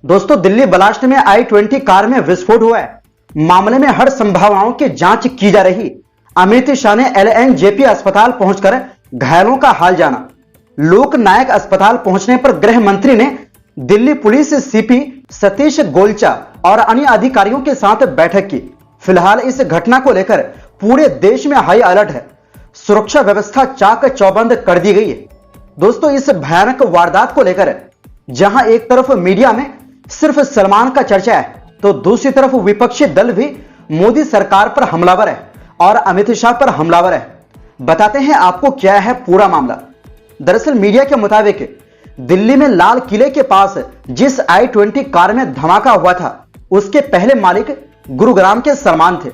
दोस्तों, दिल्ली ब्लास्ट में i-20 car में विस्फोट हुआ है। मामले में हर संभावनाओं की जांच की जा रही। अमित शाह ने LNJP अस्पताल पहुंचकर घायलों का हाल जाना। लोक नायक अस्पताल पहुंचने पर गृह मंत्री ने दिल्ली पुलिस CP सतीश गोलचा और अन्य अधिकारियों के साथ बैठक की। फिलहाल इस घटना को लेकर पूरे देश में हाई अलर्ट है। सुरक्षा व्यवस्था चाक चौबंद कर दी गई है। दोस्तों, इस भयानक वारदात को लेकर जहां एक तरफ मीडिया में सिर्फ सलमान का चर्चा है, तो दूसरी तरफ विपक्षी दल भी मोदी सरकार पर हमलावर है और अमित शाह पर हमलावर है। बताते हैं आपको क्या है पूरा मामला। दरअसल मीडिया के मुताबिक दिल्ली में लाल किले के पास जिस i-20 कार में धमाका हुआ था, उसके पहले मालिक गुरुग्राम के सलमान थे।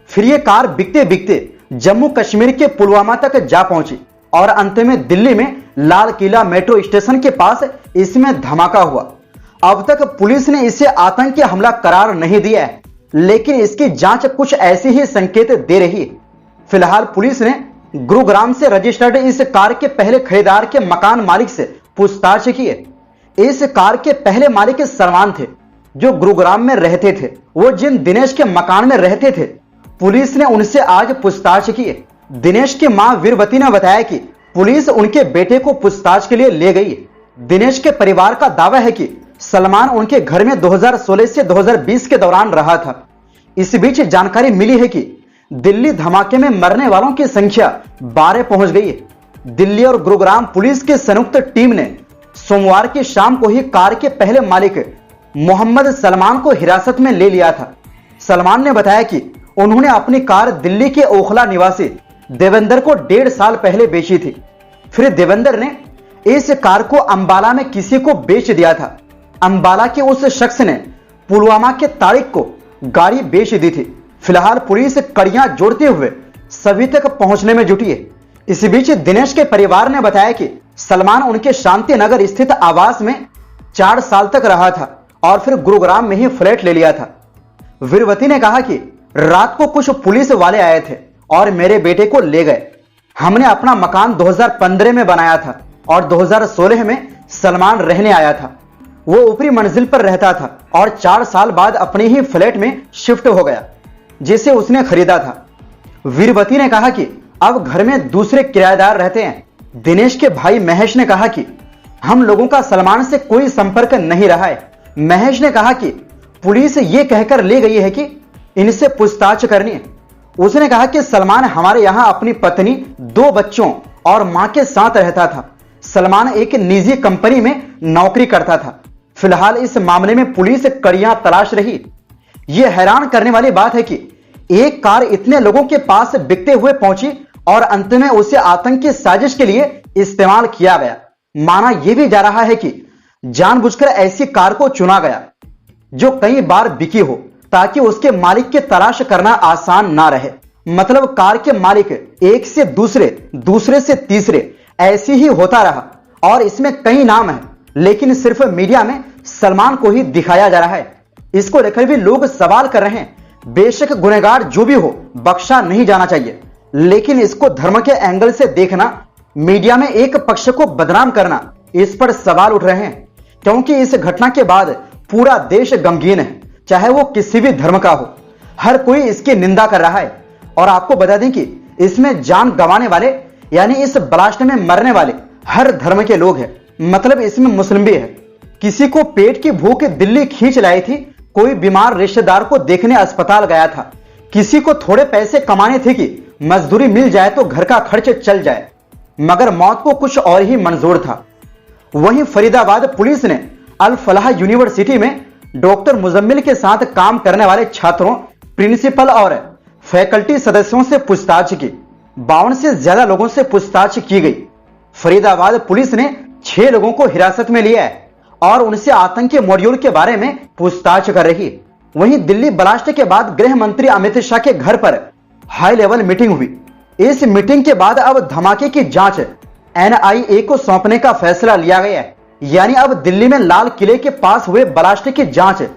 फिर यह कार बिकते बिकते जम्मू कश्मीर के पुलवामा तक जा पहुंची और अंत में दिल्ली में लाल किला मेट्रो स्टेशन के पास इसमें धमाका हुआ। अब तक पुलिस ने इसे आतंकी हमला करार नहीं दिया है, लेकिन इसकी जांच कुछ ऐसे ही संकेत दे रही है। फिलहाल पुलिस ने गुरुग्राम से रजिस्टर्ड इस कार के पहले खरीदार के मकान मालिक से पूछताछ की है। इस कार के पहले मालिक सलमान थे, जो गुरुग्राम में रहते थे। वो जिन दिनेश के मकान में रहते थे, पुलिस ने उनसे आज पूछताछ की है। दिनेश की मां वीरवती ने बताया कि पुलिस उनके बेटे को पूछताछ के लिए ले गई है। दिनेश के परिवार का दावा है कि सलमान उनके घर में 2016 से 2020 के दौरान रहा था। इस बीच जानकारी मिली है कि दिल्ली धमाके में मरने वालों की संख्या 12 पहुंच गई है। दिल्ली और गुरुग्राम पुलिस की संयुक्त टीम ने सोमवार की शाम को ही कार के पहले मालिक मोहम्मद सलमान को हिरासत में ले लिया था। सलमान ने बताया कि उन्होंने अपनी कार दिल्ली के ओखला निवासी देवेंद्र को 1.5 साल पहले बेची थी। फिर देवेंद्र ने इस कार को अंबाला में किसी को बेच दिया था। अंबाला के उस शख्स ने पुलवामा के तारिक को गाड़ी बेच दी थी। फिलहाल पुलिस कड़ियां जोड़ते हुए सभी तक पहुंचने में जुटी है। इसी बीच दिनेश के परिवार ने बताया कि सलमान उनके शांति नगर स्थित आवास में 4 साल तक रहा था और फिर गुरुग्राम में ही फ्लैट ले लिया था। वीरवती ने कहा कि रात को कुछ पुलिस वाले आए थे और मेरे बेटे को ले गए। हमने अपना मकान 2015 में बनाया था और 2016 में सलमान रहने आया था। वो ऊपरी मंजिल पर रहता था और 4 साल बाद अपने ही फ्लैट में शिफ्ट हो गया, जिसे उसने खरीदा था। वीरवती ने कहा कि अब घर में दूसरे किराएदार रहते हैं। दिनेश के भाई महेश ने कहा कि हम लोगों का सलमान से कोई संपर्क नहीं रहा है। महेश ने कहा कि पुलिस ये कहकर ले गई है कि इनसे पूछताछ करनी है। उसने कहा कि सलमान हमारे यहां अपनी पत्नी, 2 बच्चों और मां के साथ रहता था। सलमान एक निजी कंपनी में नौकरी करता था। फिलहाल इस मामले में पुलिस कड़ियां तलाश रही। यह हैरान करने वाली बात है कि एक कार इतने लोगों के पास बिकते हुए पहुंची और अंत में उसे आतंकी साजिश के लिए इस्तेमाल किया गया। माना यह भी जा रहा है कि जानबूझकर ऐसी कार को चुना गया जो कई बार बिकी हो, ताकि उसके मालिक की तलाश करना आसान ना रहे। मतलब कार के मालिक एक से दूसरे, दूसरे से तीसरे ऐसे ही होता रहा और इसमें कई नाम हैं, लेकिन सिर्फ मीडिया में सलमान को ही दिखाया जा रहा है। इसको लेकर भी लोग सवाल कर रहे हैं। बेशक गुनहगार जो भी हो, बख्शा नहीं जाना चाहिए, लेकिन इसको धर्म के एंगल से देखना, मीडिया में एक पक्ष को बदनाम करना, इस पर सवाल उठ रहे हैं। क्योंकि इस घटना के बाद पूरा देश गमगीन है, चाहे वो किसी भी धर्म का हो। हर कोई इसकी निंदा कर रहा है। और आपको बता दें कि इसमें जान गंवाने वाले, यानी इस ब्लास्ट में मरने वाले हर धर्म के लोग हैं। मतलब इसमें मुस्लिम भी है। किसी को पेट की भूख दिल्ली खींच लाई थी, कोई बीमार रिश्तेदार को देखने अस्पताल गया था, किसी को थोड़े पैसे कमाने थे कि मजदूरी मिल जाए तो घर का खर्च चल जाए, मगर मौत को कुछ और ही मंजूर था। वहीं फरीदाबाद पुलिस ने अल फलाह यूनिवर्सिटी में डॉक्टर मुजम्मिल के साथ काम करने वाले छात्रों, प्रिंसिपल और फैकल्टी सदस्यों से पूछताछ की। 52 से ज्यादा लोगों से पूछताछ की गई। फरीदाबाद पुलिस ने 6 लोगों को हिरासत में लिया है और उनसे आतंकी मॉड्यूल के बारे में पूछताछ कर रही है। वहीं दिल्ली ब्लास्ट के बाद गृह मंत्री अमित शाह के घर पर हाई लेवल मीटिंग हुई। इस मीटिंग के बाद अब धमाके की जांच NIA को सौंपने का फैसला लिया गया है। यानी अब दिल्ली में लाल किले के पास हुए ब्लास्ट की जांच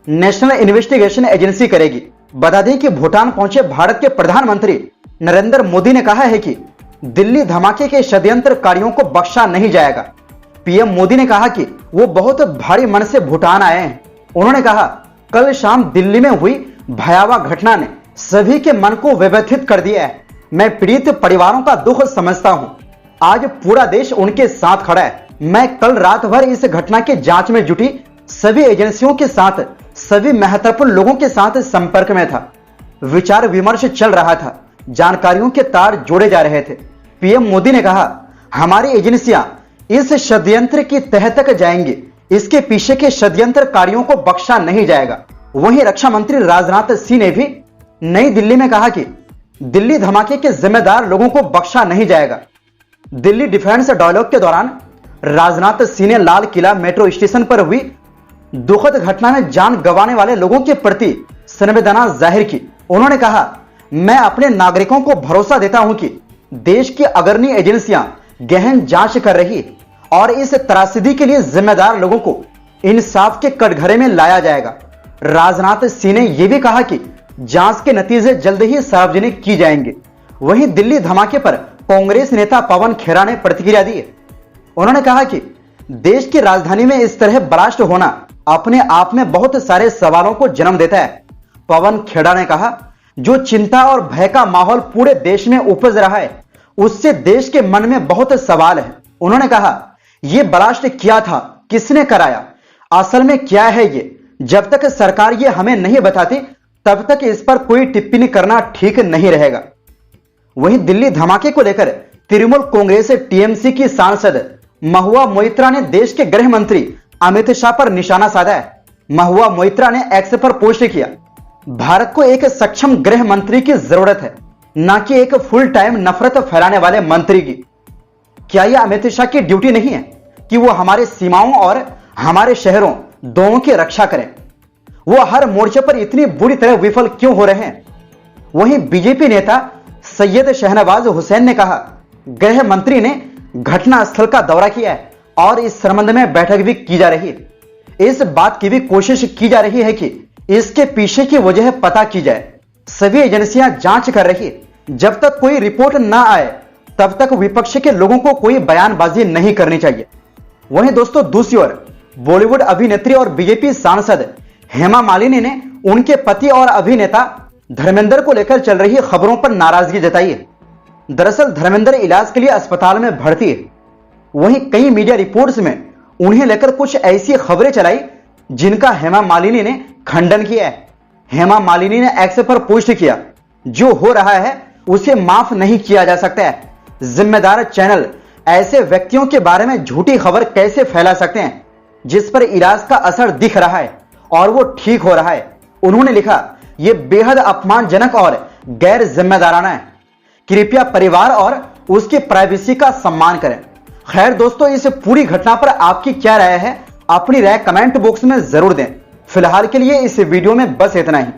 नेशनल इन्वेस्टिगेशन एजेंसी करेगी। बता दें कि भूटान पहुंचे भारत के प्रधानमंत्री नरेंद्र मोदी ने कहा है कि दिल्ली धमाके के षड्यंत्रकारियों को बख्शा नहीं जाएगा। PM मोदी ने कहा कि वो बहुत भारी मन से भूटान आए हैं उन्होंने कहा, कल शाम दिल्ली में हुई भयावह घटना ने सभी के मन को व्यथित कर दिया है। मैं पीड़ित परिवारों का दुख समझता हूं। आज पूरा देश उनके साथ खड़ा है। मैं कल रात भर इस घटना की जांच में जुटी सभी एजेंसियों के साथ, सभी महत्वपूर्ण लोगों के साथ संपर्क में था। विचार विमर्श चल रहा था, जानकारियों के तार जोड़े जा रहे थे। पीएम मोदी ने कहा, हमारी एजेंसियां इस षड्यंत्र की तह तक जाएंगी। इसके पीछे के षड्यंत्रकारियों को बख्शा नहीं जाएगा। वहीं रक्षा मंत्री राजनाथ सिंह ने भी नई दिल्ली में कहा कि दिल्ली धमाके के जिम्मेदार लोगों को बख्शा नहीं जाएगा। दिल्ली डिफेंस डायलॉग के दौरान राजनाथ सिंह ने लाल किला मेट्रो स्टेशन पर हुई दुखद घटना में जान गंवाने वाले लोगों के प्रति संवेदना जाहिर की। उन्होंने कहा, मैं अपने नागरिकों को भरोसा देता हूं कि देश की अग्रणी एजेंसियां गहन जांच कर रही और इस त्रासदी के लिए जिम्मेदार लोगों को इंसाफ के कटघरे में लाया जाएगा। राजनाथ सिंह ने यह भी कहा कि जांच के नतीजे जल्द ही सार्वजनिक की जाएंगे। वहीं दिल्ली धमाके पर कांग्रेस नेता पवन खेड़ा ने प्रतिक्रिया दी। उन्होंने कहा कि देश की राजधानी में इस तरह ब्लास्ट होना अपने आप में बहुत सारे सवालों को जन्म देता है। पवन खेड़ा ने कहा, जो चिंता और भय का माहौल पूरे देश में उपज रहा है, उससे देश के मन में बहुत सवाल है। उन्होंने कहा, यह ब्लास्ट क्या था, किसने कराया, असल में क्या है ये, जब तक सरकार ये हमें नहीं बताती तब तक इस पर कोई टिप्पणी करना ठीक नहीं रहेगा। वहीं दिल्ली धमाके को लेकर तृणमूल कांग्रेस टीएमसी की सांसद महुआ मोइत्रा ने देश के गृह मंत्री अमित शाह पर निशाना साधा है। महुआ मोइत्रा ने एक्स पर पोस्ट किया, भारत को एक सक्षम गृह मंत्री की जरूरत है, न कि एक फुल टाइम नफरत फैलाने वाले मंत्री की। क्या यह अमित शाह की ड्यूटी नहीं है कि वो हमारे सीमाओं और हमारे शहरों दोनों की रक्षा करें? वो हर मोर्चे पर इतनी बुरी तरह विफल क्यों हो रहे हैं? वहीं बीजेपी नेता सैयद शहनवाज हुसैन ने कहा, गृह मंत्री ने घटना स्थल का दौरा किया है और इस संबंध में बैठक भी की जा रही है। इस बात की भी कोशिश की जा रही है कि इसके पीछे की वजह पता की जाए। सभी एजेंसियां जांच कर रही है। जब तक कोई रिपोर्ट ना आए तब तक विपक्ष के लोगों को कोई बयानबाजी नहीं करनी चाहिए। वहीं दोस्तों, दूसरी ओर बॉलीवुड अभिनेत्री और बीजेपी सांसद हेमा मालिनी ने उनके पति और अभिनेता धर्मेंद्र को लेकर चल रही खबरों पर नाराजगी जताई है। दरअसल धर्मेंद्र इलाज के लिए अस्पताल में भर्ती है। वहीं कई मीडिया रिपोर्ट्स में उन्हें लेकर कुछ ऐसी खबरें चलाई जिनका हेमा मालिनी ने खंडन किया है। हेमा मालिनी ने एक्स पर पोस्ट किया, जो हो रहा है उसे माफ नहीं किया जा सकता है। जिम्मेदार चैनल ऐसे व्यक्तियों के बारे में झूठी खबर कैसे फैला सकते हैं जिस पर इलाज का असर दिख रहा है और वो ठीक हो रहा है? उन्होंने लिखा, यह बेहद अपमानजनक और गैर जिम्मेदाराना है। कृपया परिवार और उसकी प्राइवेसी का सम्मान करें। खैर दोस्तों, इस पूरी घटना पर आपकी क्या राय है? अपनी राय कमेंट बॉक्स में जरूर दें। फिलहाल के लिए इस वीडियो में बस इतना ही।